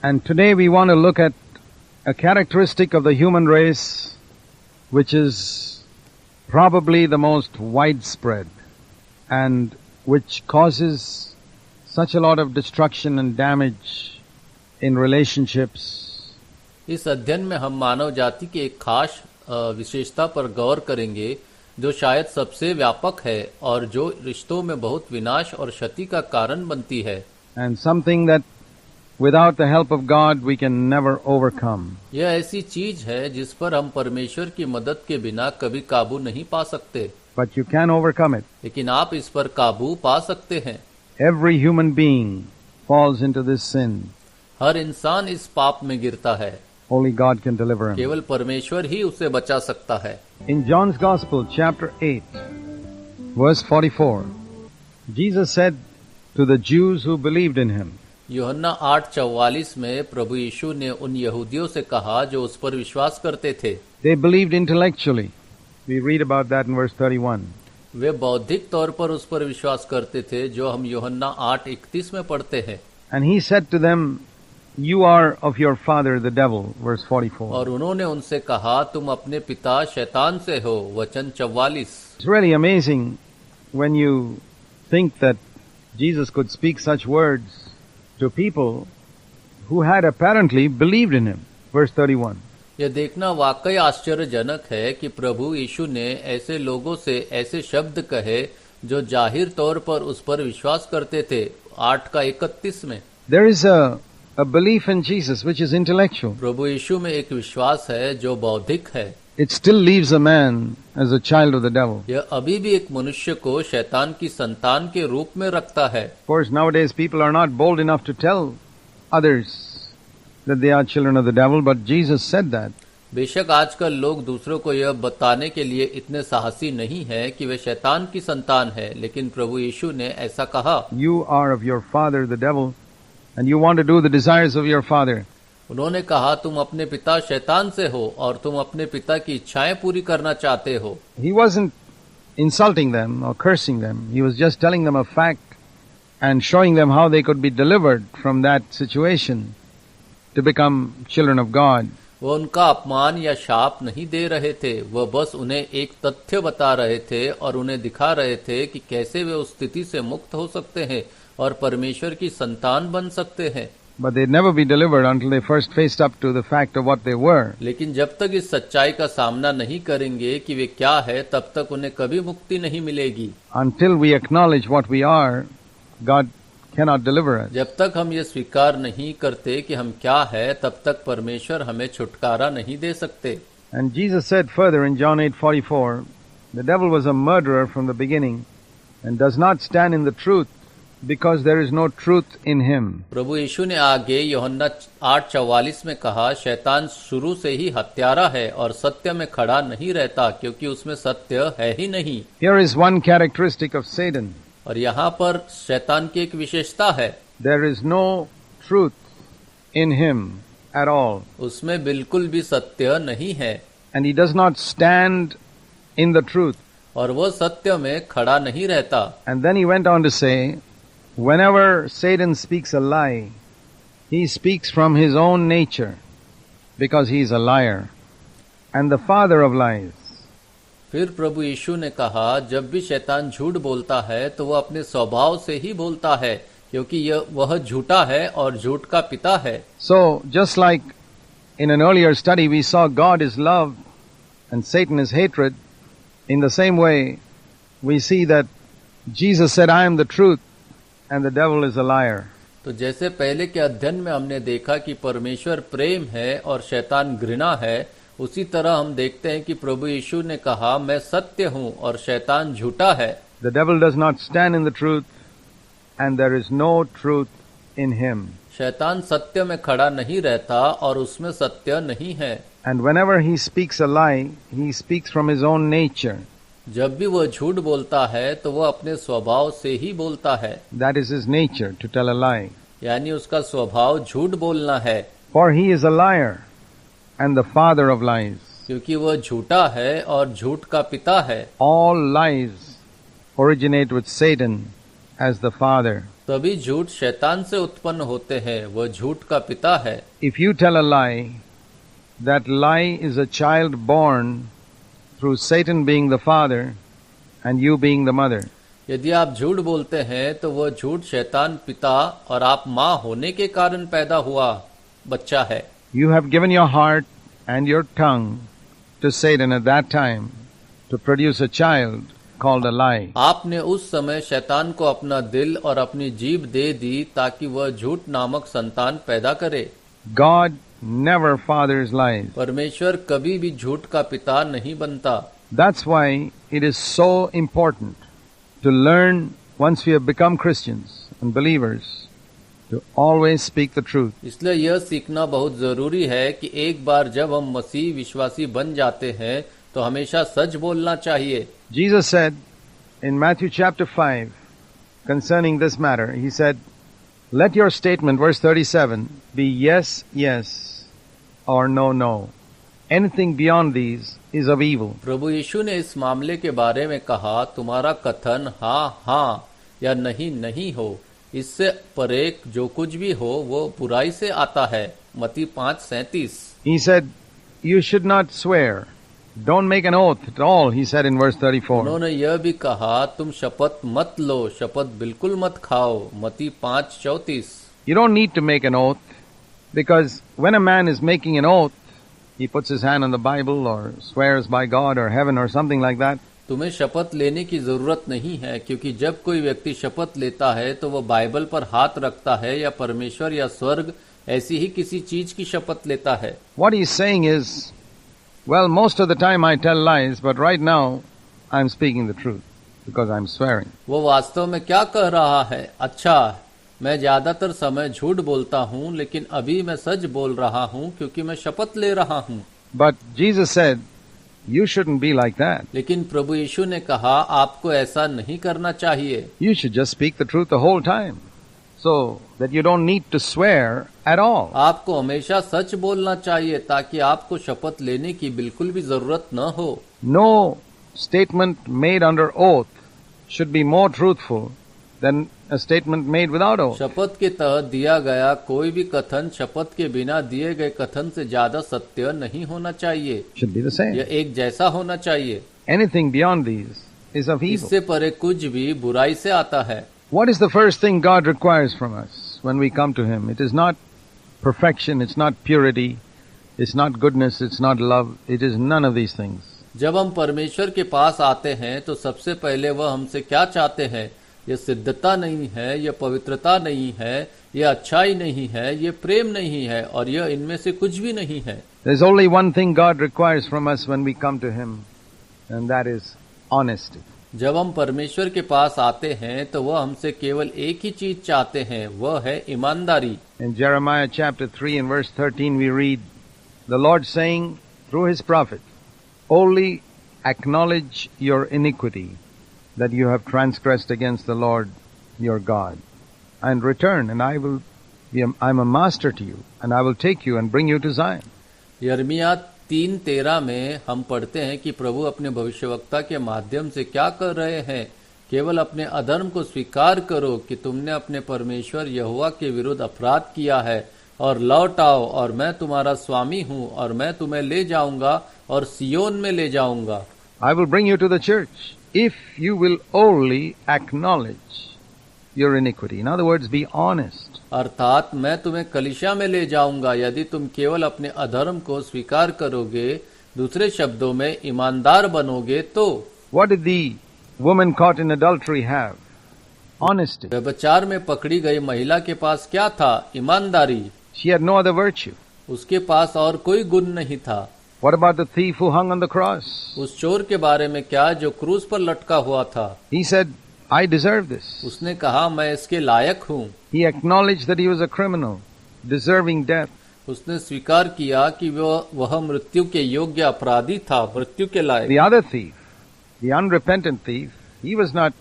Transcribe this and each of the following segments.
And today we want to look at a characteristic of the human race which is probably the most widespread and which causes such a lot of destruction and damage in relationships. इस अध्ययन में हम मानव जाति की एक खास विशेषता पर गौर करेंगे जो शायद सबसे व्यापक है और जो रिश्तों में बहुत विनाश और क्षति का कारण बनती है. And something that without the help of God we can never overcome. यह ऐसी चीज है जिस पर हम परमेश्वर की मदद के बिना कभी काबू नहीं पा सकते. But you can overcome it. लेकिन आप इस पर काबू पा सकते हैं. Every human being falls into this sin. हर इंसान इस पाप में गिरता है. Only God can deliver him. केवल परमेश्वर ही उसे बचा सकता है. In John's Gospel, chapter 8, verse 44, Jesus said to the Jews who believed in him, यूहन्ना 8:44 में प्रभु यीशु ने उन यहूदियों से कहा जो उस पर विश्वास करते थे. they believed intellectually. We read about that in verse 31. वे बौद्धिक तौर पर उस पर विश्वास करते थे जो हम यूहन्ना 8:31 में पढ़ते हैं. And he said to them, you are of your father the devil, verse 44. और उन्होंने उनसे कहा तुम अपने पिता शैतान से हो, वचन 44. It's really amazing when you think that Jesus could speak such words to people who had apparently believed in him, verse 31. यह देखना वाकई आश्चर्यजनक है कि प्रभु यीशु ने ऐसे लोगों से ऐसे शब्द कहे जो जाहिर तौर पर उस पर विश्वास करते थे. 8:31 में There is a belief in Jesus which is intellectual. प्रभु यीशु में एक विश्वास है जो बौद्धिक है. It still leaves a man as a child of the devil. यह अभी भी एक मनुष्य को शैतान की संतान के रूप में रखता है. Of course, nowadays people are not bold enough to tell others that they are children of the devil, but Jesus said that. बेशक आजकल लोग दूसरों को यह बताने के लिए इतने साहसी नहीं हैं कि वे शैतान की संतान है, लेकिन प्रभु यीशु ने ऐसा कहा. You are of your father the devil, and you want to do the desires of your father. उन्होंने कहा तुम अपने पिता शैतान से हो और तुम अपने पिता की इच्छाएं पूरी करना चाहते हो. He wasn't insulting them or cursing them. He was just telling them a fact and showing them how they could be delivered from that situation to become children of God. वह उनका अपमान या शाप नहीं दे रहे थे. वह बस उन्हें एक तथ्य बता रहे थे और उन्हें दिखा रहे थे कि कैसे वे उस स्थिति से मुक्त हो सकते हैं और परमेश्वर की संतान बन सकते हैं. But they'd never be delivered until they first faced up to the fact of what they were. लेकिन जब तक इस सच्चाई का सामना नहीं करेंगे कि वे क्या है, तब तक उन्हें कभी मुक्ति नहीं मिलेगी. Until we acknowledge what we are, God cannot deliver us. जब तक हम ये स्वीकार नहीं करते कि हम क्या है, तब तक परमेश्वर हमें छुटकारा नहीं दे सकते. And Jesus said further in John 8:44, the devil was a murderer from the beginning and does not stand in the truth because there is no truth in him. प्रभु यीशु ने आगे यूहन्ना 8:44 में कहा शैतान शुरू से ही हत्यारा है और सत्य में खड़ा नहीं रहता क्योंकि उसमें सत्य है ही नहीं. Here is one characteristic of Satan. और यहाँ पर शैतान की एक विशेषता है. There is no truth in him at all. उसमें बिल्कुल भी सत्य नहीं है. And he does not stand in the truth. और वह सत्य में खड़ा नहीं रहता. And then he went on to say, whenever Satan speaks a lie, he speaks from his own nature because he is a liar and the father of lies. फिर प्रभु यीशु ने कहा जब भी शैतान झूठ बोलता है तो वह अपने स्वभाव से ही बोलता है क्योंकि वह झूठा है और झूठ का पिता है. So just like in an earlier study we saw God is love and Satan is hatred, in the same way we see that Jesus said I am the truth and the devil is a liar. तो जैसे पहले के अध्ययन में हमने देखा कि परमेश्वर प्रेम है और शैतान घृणा है, उसी तरह हम देखते हैं कि प्रभु यीशु ने कहा मैं सत्य हूँ और शैतान झूठा है. The devil does not stand in the truth and there is no truth in him. शैतान सत्य में खड़ा नहीं रहता और उसमें सत्य नहीं है. And whenever he speaks a lie, he speaks from his own nature. जब भी वह झूठ बोलता है तो वह अपने स्वभाव से ही बोलता है. That is his nature, to tell a lie. यानी उसका स्वभाव झूठ बोलना है. For he is a liar and the father of lies. क्योंकि वह झूठा है और झूठ का पिता है. All lies originate with Satan as the father. तभी झूठ शैतान से उत्पन्न होते हैं, वह झूठ का पिता है। If you tell a lie, that lie is a child born through Satan being the father and you being the mother. यदि आप झूठ बोलते हैं तो वह झूठ शैतान पिता और आप माँ होने के कारण पैदा हुआ बच्चा है। You have given your heart and your tongue to Satan at that time to produce a child called a lie. आपने उस समय शैतान को अपना दिल और अपनी जीभ दे दी ताकि वह झूठ नामक संतान पैदा करे। God never fathers lies. परमेश्वर कभी भी झूठ का पिता नहीं बनता। That's why it is so important to learn once we have become Christians and believers to always speak the truth. इसलिए यह सीखना बहुत जरूरी है कि एक बार जब हम मसीह विश्वासी बन जाते हैं तो हमेशा सच बोलना चाहिए। Jesus said in Matthew chapter 5 concerning this matter, he said, let your statement, verse 37, be yes, yes, or no, no. Anything beyond these is of evil. प्रभु यीशु ने इस मामले के बारे में कहा, तुम्हारा कथन हाँ हाँ या नहीं नहीं हो, इससे परे जो कुछ भी हो वो बुराई से आता है। मत्ती 5:37। He said, you should not swear. Don't make an oath at all, he said in verse 34. उन्होंने यह भी कहा, तुम शपथ मत लो, शपथ बिल्कुल मत खाओ। मत्ती 5:34। You don't need to make an oath, because when a man is making an oath, he puts his hand on the Bible or swears by God or heaven or something like that. तुम्हें शपथ लेने की जरूरत नहीं है, क्योंकि जब कोई व्यक्ति शपथ लेता है तो वह बाइबल पर हाथ रखता है या परमेश्वर या स्वर्ग ऐसी ही किसी चीज की शपथ लेता है। What he's saying is, well, most of the time I tell lies, but right now I'm speaking the truth because I'm swearing. वो वास्तव में क्या कह रहा है? अच्छा, मैं ज्यादातर समय झूठ बोलता हूँ, लेकिन अभी मैं सच बोल रहा हूँ क्योंकि मैं शपथ ले रहा हूँ। But Jesus said, you shouldn't be like that. लेकिन प्रभु यीशु ने कहा, आपको ऐसा नहीं करना चाहिए। You should just speak the truth the whole time, so that you don't need to swear at all. आपको हमेशा सच बोलना चाहिए ताकि आपको शपथ लेने की बिल्कुल भी जरूरत न हो। No statement made under oath should be more truthful than a statement made without oath. शपथ के तहत दिया गया कोई भी कथन शपथ के बिना दिए गए कथन से ज्यादा सत्य नहीं होना चाहिए। Should be the same. यह एक जैसा होना चाहिए। Anything beyond these is of evil. इससे परे कुछ भी बुराई से आता है। What is the first thing God requires from us when we come to Him? It is not perfection, it's not purity, it's not goodness, it's not love, it is none of these things. जब हम परमेश्वर के पास आते हैं तो सबसे पहले वह हमसे क्या चाहते हैं? यह सिद्धता नहीं है, यह पवित्रता नहीं है, यह अच्छाई नहीं है, यह प्रेम नहीं है, और यह इनमें से कुछ भी नहीं है। There's only one thing God requires from us when we come to Him, and that is honesty. जब हम परमेश्वर के पास आते हैं तो वह हमसे केवल एक ही चीज चाहते हैं, वह है ईमानदारी। In Jeremiah chapter 3 and verse 13 we read, the Lord saying through His prophet, only acknowledge your iniquity, that you have transgressed against the Lord your God, and return, and I'm a master to you, and I will take you and bring you to Zion. यिर्मयाह 3:13 में हम पढ़ते हैं कि प्रभु अपने भविष्यवक्ता के माध्यम से क्या कर रहे हैं? केवल अपने अधर्म को स्वीकार करो कि तुमने अपने परमेश्वर यहोवा के विरुद्ध अपराध किया है, और लौट आओ, और मैं तुम्हारा स्वामी हूँ, और मैं तुम्हें ले जाऊंगा और सियोन में ले जाऊंगा। I will bring you to the church if you will only acknowledge your iniquity. In other words, be honest. अर्थात मैं तुम्हें कलीसिया में ले जाऊंगा यदि तुम केवल अपने अधर्म को स्वीकार करोगे, दूसरे शब्दों में ईमानदार बनोगे तो। What did the woman caught in adultery have? Honesty. व्यभिचार में पकड़ी गई महिला के पास क्या था? ईमानदारी। She had no other virtue. उसके पास और कोई गुण नहीं था। What about the thief who hung on the cross? उस चोर के बारे में क्या जो क्रूस पर लटका हुआ था? He said, I deserve this. उसने कहा, मैं इसके लायक हूँ। He acknowledged that he was a criminal, deserving death. उसने स्वीकार किया कि वह मृत्यु के योग्य अपराधी था, मृत्यु के लायक। The other thief, the unrepentant thief, he was not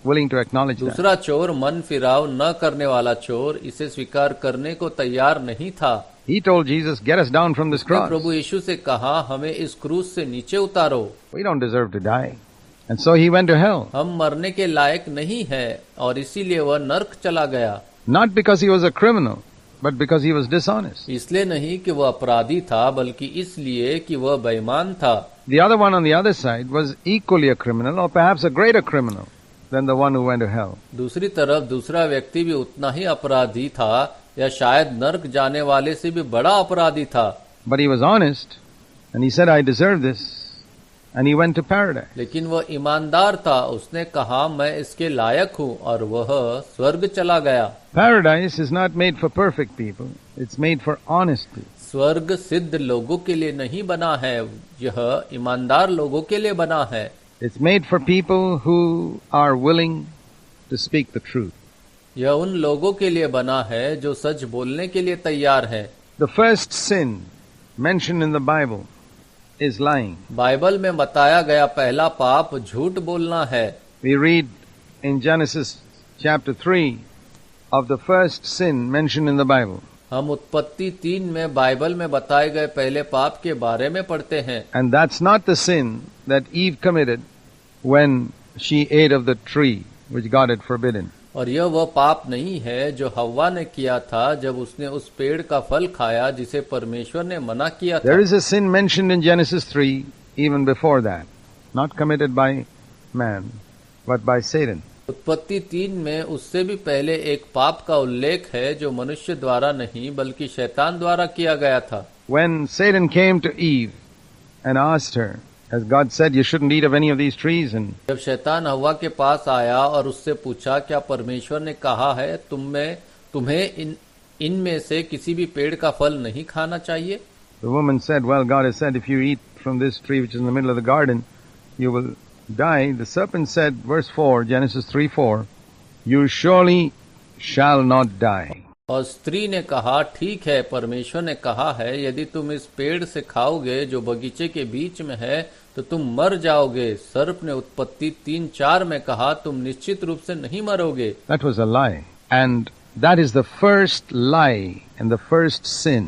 willing to acknowledge that. दूसरा चोर, मन फिराव न करने वाला चोर, इसे स्वीकार करने को तैयार नहीं था। He told Jesus, get us down from this cross. प्रभु यीशु से कहा, हमें इस क्रूस से नीचे उतारो। We don't deserve to die. And so he went to hell. हम मरने के लायक नहीं है और इसीलिए वह नर्क चला गया। Not because he was a criminal, but because he was dishonest. इसलिए नहीं कि वह अपराधी था, बल्कि इसलिए कि वह बेईमान था। The other one on the other side was equally a criminal, or perhaps a greater criminal than the one who went to hell. दूसरी तरफ दूसरा व्यक्ति भी उतना ही अपराधी था या शायद नर्क जाने वाले से भी बड़ा अपराधी था। But he was honest, and he said, I deserve this, and he went to paradise. लेकिन वह ईमानदार था, उसने कहा मैं इसके लायक हूँ, और वह स्वर्ग चला गया। Paradise is not made for perfect people, it's made for honest people. स्वर्ग सिद्ध लोगों के लिए नहीं बना है, यह ईमानदार लोगों के लिए बना है। It's made for people who are willing to speak the truth. यह उन लोगों के लिए बना है जो सच बोलने के लिए तैयार है। The first sin mentioned in the Bible is lying. Bible में बताया गया पहला पाप झूठ बोलना है। We read in Genesis chapter 3 of the first sin mentioned in the Bible. हम उत्पत्ति 3 में बाइबल में बताए गए पहले पाप के बारे में पढ़ते हैं। And that's not the sin that Eve committed when she ate of the tree which God had forbidden. और यह वह पाप नहीं है जो हव्वा ने किया था जब उसने उस पेड़ का फल खाया जिसे परमेश्वर ने मना किया था। There is a sin mentioned in Genesis 3 even before that, not committed by man, but by Satan. उत्पत्ति 3 में उससे भी पहले एक पाप का उल्लेख है जो मनुष्य द्वारा नहीं बल्कि शैतान द्वारा किया गया था। When Satan came to Eve and asked her, as God said, you shouldn't eat of any of these trees, and जब शैतान हव्वा के पास आया और उससे पूछा क्या परमेश्वर ने कहा है तुम्हें इनमें से किसी भी पेड़ का फल नहीं खाना चाहिए? the woman said, well, God has said, if you eat from this tree which is in the middle of the garden, you will die. The serpent said, verse 4, Genesis 3:4, you surely shall not die. और स्त्री ने कहा ठीक है, परमेश्वर ने कहा है यदि तुम इस पेड़ से खाओगे जो बगीचे के बीच में है तो तुम मर जाओगे। सर्प ने उत्पत्ति 3:4 में कहा तुम निश्चित रूप से नहीं मरोगे। That was a lie. And that is the first lie and the first sin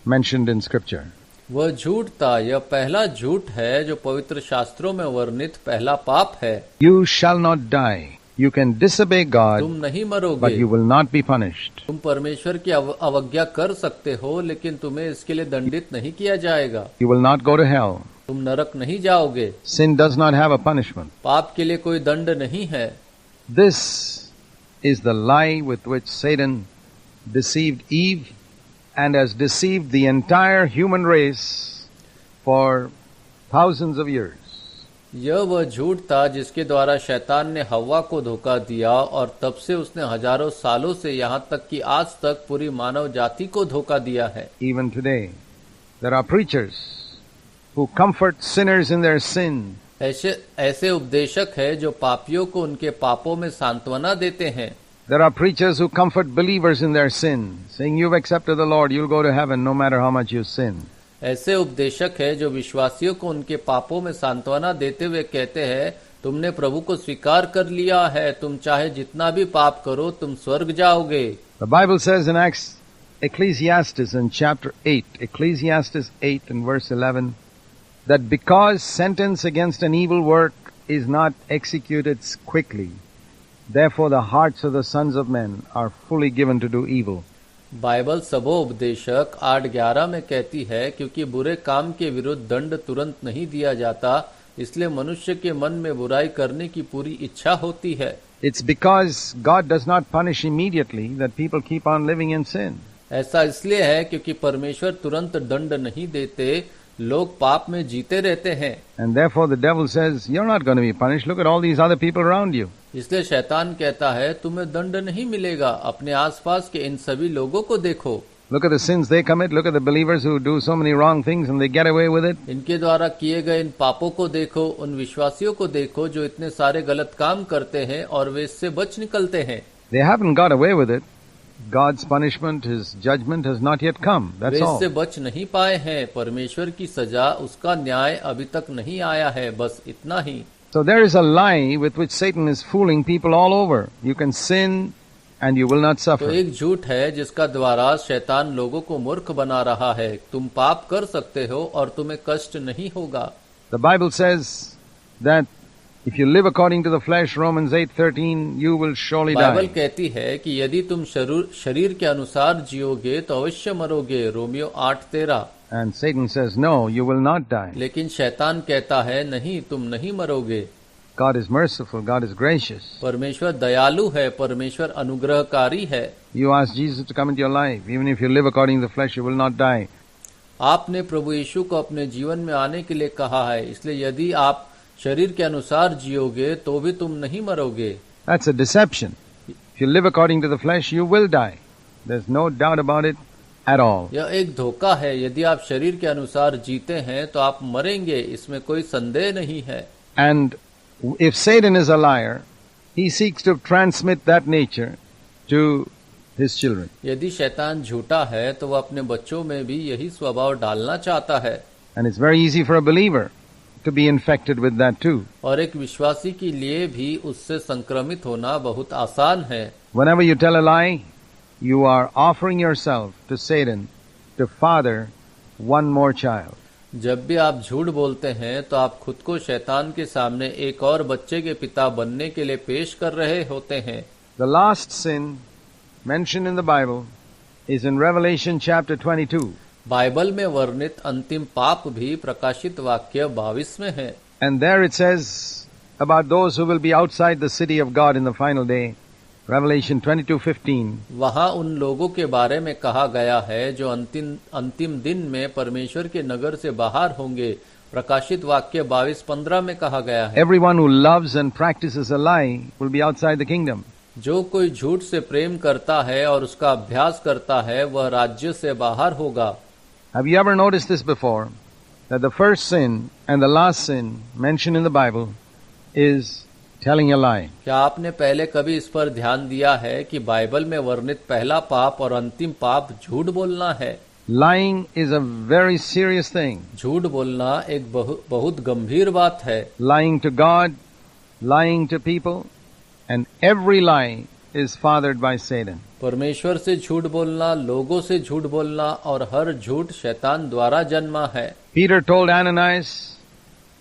mentioned in Scripture. वह झूठ था, यह पहला झूठ है जो पवित्र शास्त्रों में वर्णित पहला पाप है। You shall not die. You can disobey God, तुम नहीं मरोगे, but you will not be punished. तुम परमेश्वर की अवज्ञा कर सकते हो लेकिन तुम्हें इसके लिए दंडित नहीं किया जाएगा। You will not go to hell. तुम नरक नहीं जाओगे। Sin does not have a punishment. पाप के लिए कोई दंड नहीं है। This is the lie with which Satan deceived Eve and has deceived the entire human race for thousands of years. यह वह झूठ था जिसके द्वारा शैतान ने हव्वा को धोखा दिया और तब से उसने हजारों सालों से यहाँ तक कि आज तक पूरी मानव जाति को धोखा दिया है। Even today, there are preachers who comfort sinners in their sin. ऐसे उपदेशक है जो पापियों को उनके पापों में सांत्वना देते हैं। There are preachers who comfort believers in their sin, saying, you've accepted the Lord, you'll go to heaven no matter how much you sin. ऐसे उपदेशक है जो विश्वासियों को उनके पापों में सांत्वना देते हुए कहते हैं तुमने प्रभु को स्वीकार कर लिया है, तुम चाहे जितना भी पाप करो तुम स्वर्ग जाओगे। The Bible says in Ecclesiastes in chapter 8, Ecclesiastes 8 and verse 11, that because sentence against an evil work is not executed quickly, therefore the hearts of the sons of men are fully given to do evil. Bible सबोपदेशक 8:11 में कहती है क्योंकि बुरे काम के विरुद्ध दंड तुरंत नहीं दिया जाता, इसलिए मनुष्य के मन में बुराई करने की पूरी इच्छा होती है। It's because God does not punish immediately that people keep on living in sin. ऐसा इसलिए है क्योंकि परमेश्वर तुरंत दंड नहीं देते, लोग पाप में जीते रहते हैं। And therefore the devil says, you're not going to be punished. Look at all these other people around you. इसलिए शैतान कहता है तुम्हें दंड नहीं मिलेगा, अपने आसपास के इन सभी लोगों को देखो। Look at the sins they commit. Look at the believers who do so many wrong things and they get away with it. इनके द्वारा किए गए इन पापों को देखो, उन विश्वासियों को देखो जो इतने सारे गलत काम करते हैं और वे इससे बच निकलते हैं। They haven't got away with it. God's punishment, His judgment has not yet come. That's way all. इससे बच नहीं पाए हैं, परमेश्वर की सजा, उसका न्याय अभी तक नहीं आया है, बस इतना ही। So there is a lie with which Satan is fooling people all over. You can sin and you will not तो suffer. एक झूठ है जिसका द्वारा शैतान लोगों को मूर्ख बना रहा है। तुम पाप कर सकते हो और तुम्हें कष्ट नहीं होगा। The Bible says that If you live according to the flesh, Romans 8:13, you will surely Bible die. कहती है कि यदि तुम शरीर के अनुसार जियोगे तो अवश्य मरोगे, Romeo 8:13। And Satan says, no, you will not die. लेकिन शैतान कहता है नहीं, तुम नहीं मरोगे। God is merciful, God is gracious. परमेश्वर दयालु है, परमेश्वर अनुग्रहकारी है। You ask Jesus to come into your life. Even if you live according to the flesh, you will not die. आपने प्रभु यीशु को अपने जीवन में आने के लिए कहा है, इसलिए यदि आप शरीर के अनुसार जियोगे तो भी तुम नहीं मरोगे। That's a deception. If you live according to the flesh, you will die. There's no doubt about it at all. यह एक धोखा है। यदि आप शरीर के अनुसार जीते हैं तो आप मरेंगे, इसमें कोई संदेह नहीं है। And if Satan is a liar, he seeks to transmit that nature to his children. यदि शैतान झूठा है तो वह अपने बच्चों में भी यही स्वभाव डालना चाहता है। And it's very easy for a believer to be infected with that too. और एक विश्वासी के लिए भी उससे संक्रमित होना बहुत आसान है। Whenever you tell a lie, you are offering yourself to Satan to father one more child. जब भी आप झूठ बोलते हैं तो आप खुद को शैतान के सामने एक और बच्चे के पिता बनने के लिए पेश कर रहे होते हैं। The last sin mentioned in the Bible is in Revelation chapter 22. Bible में वर्णित अंतिम पाप भी प्रकाशित वाक्य 22 में है। And there it says about those who will be outside the city of God in the final day. Revelation 22:15. वहाँ उन लोगों के बारे में कहा गया है जो अंतिम दिन में परमेश्वर के नगर से बाहर होंगे। प्रकाशित वाक्य 22:15 में कहा गया है, Everyone who loves and practices a lie will be outside the kingdom. जो कोई झूठ से प्रेम करता है और उसका अभ्यास करता है वह राज्य से बाहर होगा। Have you ever noticed this before? That the first sin and the last sin mentioned in the Bible is telling a lie. क्या आपने पहले कभी इस पर ध्यान दिया है कि बाइबल में वर्णित पहला पाप और अंतिम पाप झूठ बोलना है? Lying is a very serious thing. झूठ बोलना एक बहुत गंभीर बात है। Lying to God, lying to people, and every lie is fathered by Satan. परमेश्वर से झूठ बोलना, लोगों से झूठ बोलना और हर झूठ शैतान द्वारा जन्मा है। Peter told Ananias,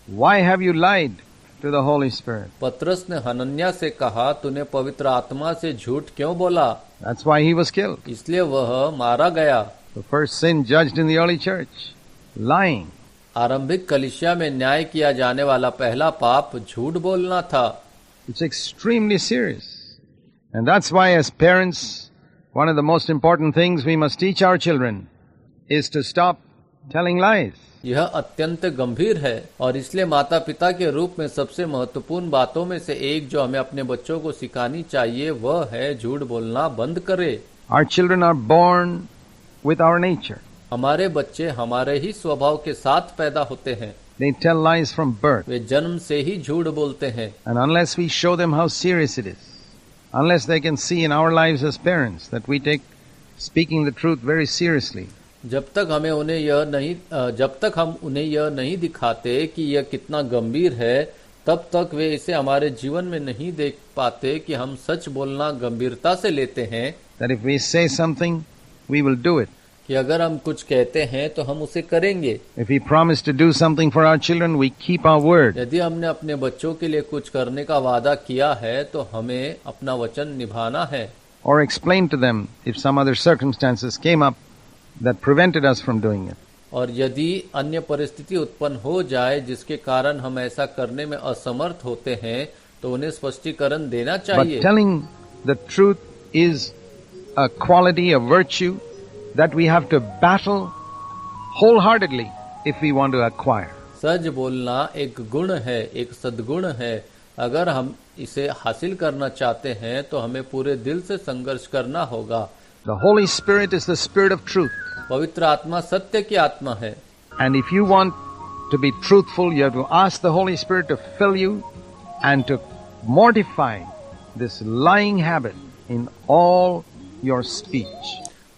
"Why have you lied to the Holy Spirit?" पतरस ने हनन्या से कहा, तूने पवित्र आत्मा से झूठ क्यों बोला? That's why he was killed. इसलिए वह मारा गया। The first sin judged in the early church, lying. आरंभिक कलीसिया में न्याय किया जाने वाला पहला पाप झूठ बोलना था। It's extremely serious. And that's why as parents, one of the most important things we must teach our children is to stop telling lies. यह अत्यंत गंभीर है और इसलिए माता पिता के रूप में सबसे महत्वपूर्ण बातों में से एक जो हमें अपने बच्चों को सिखानी चाहिए वह है झूठ बोलना बंद करे। Our children are born with our nature. हमारे बच्चे हमारे ही स्वभाव के साथ पैदा होते हैं। They tell lies from birth. वे जन्म से ही झूठ बोलते हैं। And unless we show them how serious it is, unless they can see in our lives as parents that we take speaking the truth very seriously, जब तक हम उन्हें यह नहीं दिखाते कि यह कितना गंभीर है, तब तक वे इसे हमारे जीवन में नहीं देख पाते कि हम सच बोलना गंभीरता से लेते हैं। that if we say something, we will do it. कि अगर हम कुछ कहते हैं तो हम उसे करेंगे। If we promise to do something for our children, we keep our word. यदि हमने अपने बच्चों के लिए कुछ करने का वादा किया है तो हमें अपना वचन निभाना है। Or explain to them if some other circumstances came up that prevented us from doing it. और यदि अन्य परिस्थिति उत्पन्न हो जाए जिसके कारण हम ऐसा करने में असमर्थ होते हैं तो उन्हें स्पष्टीकरण देना चाहिए। But telling the truth is a quality, a virtue that we have to battle wholeheartedly if we want to acquire. सच बोलना एक गुण है, एक सद्गुण है। अगर हम इसे हासिल करना चाहते हैं तो हमें पूरे दिल से संघर्ष करना होगा। The Holy Spirit is the Spirit of truth. पवित्र आत्मा सत्य की आत्मा है। And if you want to be truthful, you have to ask the Holy Spirit to fill you and to mortify this lying habit in all your speech.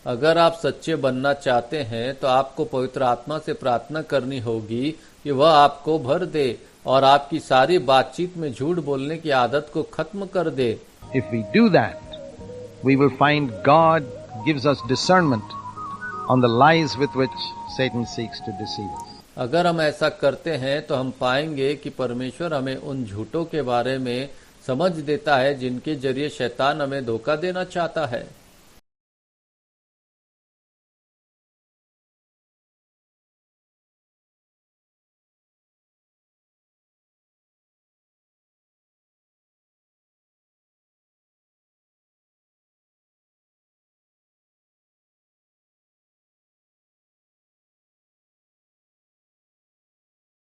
अगर आप सच्चे बनना चाहते हैं तो आपको पवित्र आत्मा से प्रार्थना करनी होगी कि वह आपको भर दे और आपकी सारी बातचीत में झूठ बोलने की आदत को खत्म कर दे। If we do that, we will find God gives us discernment on the lies with which Satan seeks to deceive us. अगर हम ऐसा करते हैं तो हम पाएंगे कि परमेश्वर हमें उन झूठों के बारे में समझ देता है जिनके जरिए शैतान हमें धोखा देना चाहता है।